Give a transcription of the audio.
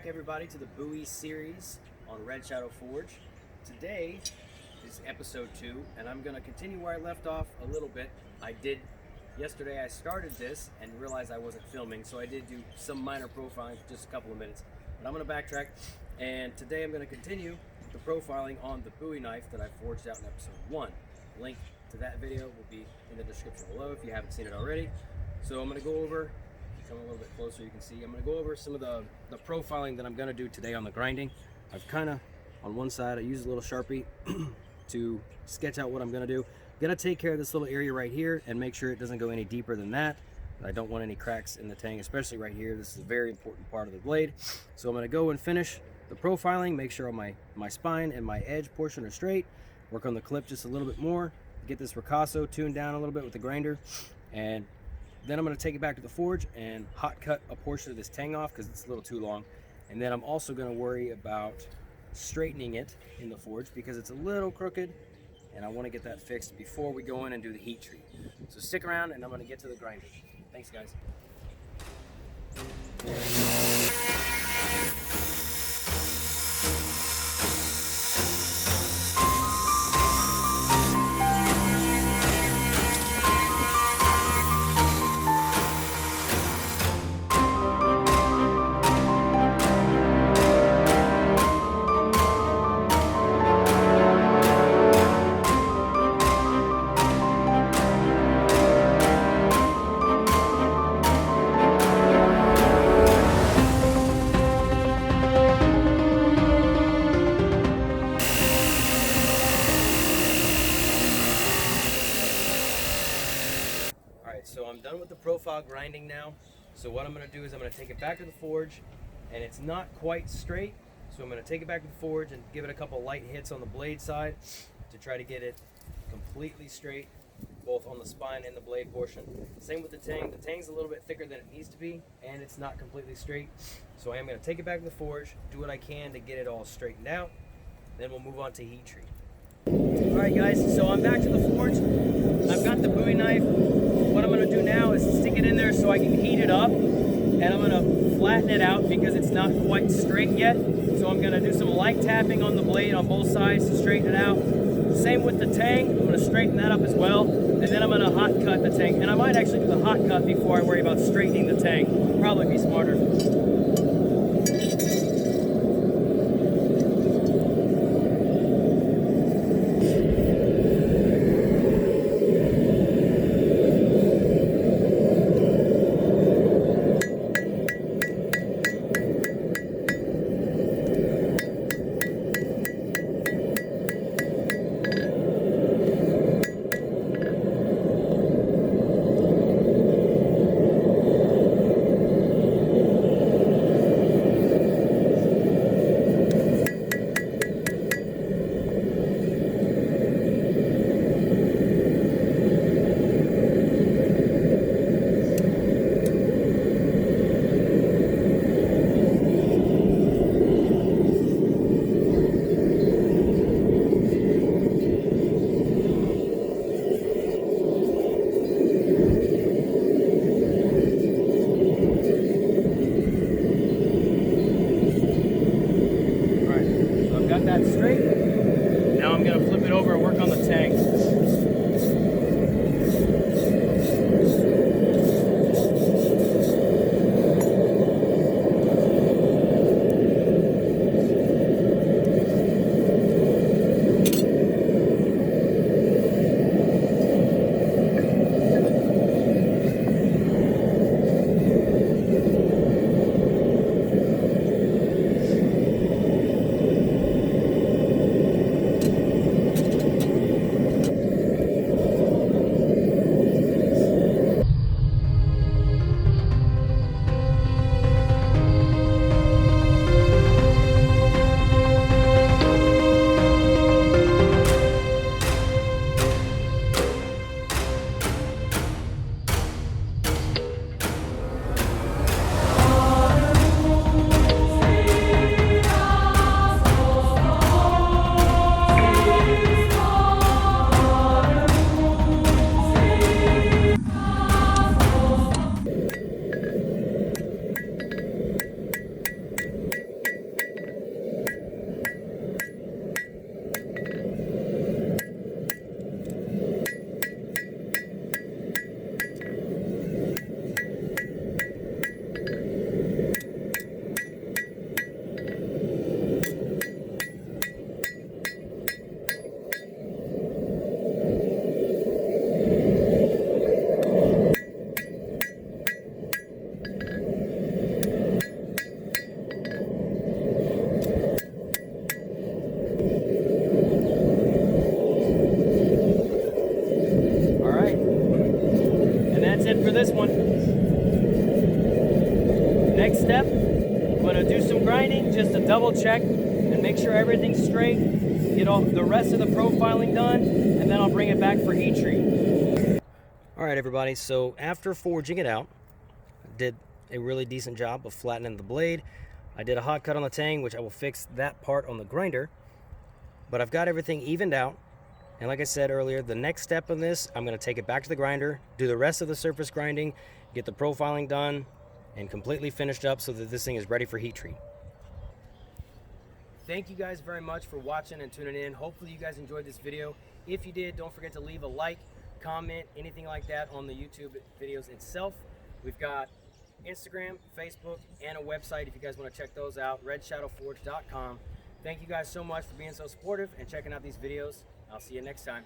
back, everybody, to the Bowie series on Red Shadow Forge. Today is episode 2, and I'm going to continue where I left off a little bit. Yesterday I started this and realized I wasn't filming, so I did do some minor profiling for just a couple of minutes. But I'm going to backtrack, and today I'm going to continue the profiling on the Bowie knife that I forged out in episode 1. Link to that video will be in the description below if you haven't seen it already. So I'm going to go over, come a little bit closer, you can see, I'm going to go over some of the profiling that I'm going to do today on the grinding. I've kind of, on one side, I use a little Sharpie to sketch out what I'm going to do. I'm going to take care of this little area right here and make sure it doesn't go any deeper than that. I don't want any cracks in the tang, especially right here. This is a very important part of the blade. So I'm going to go and finish the profiling, make sure all my spine and my edge portion are straight, work on the clip just a little bit more, get this ricasso tuned down a little bit with the grinder, and then I'm going to take it back to the forge and hot cut a portion of this tang off because it's a little too long. And then I'm also going to worry about straightening it in the forge because it's a little crooked, and I want to get that fixed before we go in and do the heat treat. So stick around and I'm going to get to the grinder. Thanks, guys. So I'm done with the profile grinding now. So what I'm going to do is I'm going to take it back to the forge, and it's not quite straight. So I'm going to take it back to the forge and give it a couple light hits on the blade side to try to get it completely straight, both on the spine and the blade portion. Same with the tang. The tang's a little bit thicker than it needs to be, and it's not completely straight. So I am going to take it back to the forge, do what I can to get it all straightened out. Then we'll move on to heat treat. Alright guys, so I'm back to the forge. I've got the Bowie knife. What I'm going to do now is stick it in there so I can heat it up, and I'm going to flatten it out because it's not quite straight yet. So I'm going to do some light tapping on the blade on both sides to straighten it out. Same with the tang. I'm going to straighten that up as well, and then I'm going to hot cut the tang. And I might actually do the hot cut before I worry about straightening the tang. Probably be smarter. this one. Next step, I'm going to do some grinding just to double check and make sure everything's straight. Get all the rest of the profiling done, and then I'll bring it back for heat treat. All right, everybody, so after forging it out, I did a really decent job of flattening the blade. I did a hot cut on the tang, which I will fix that part on the grinder, but I've got everything evened out. And like I said earlier, the next step in this, I'm going to take it back to the grinder, do the rest of the surface grinding, get the profiling done, and completely finished up so that this thing is ready for heat treat. Thank you guys very much for watching and tuning in. Hopefully you guys enjoyed this video. If you did, don't forget to leave a like, comment, anything like that on the YouTube videos itself. We've got Instagram, Facebook, and a website if you guys want to check those out, redshadowforge.com. Thank you guys so much for being so supportive and checking out these videos. I'll see you next time.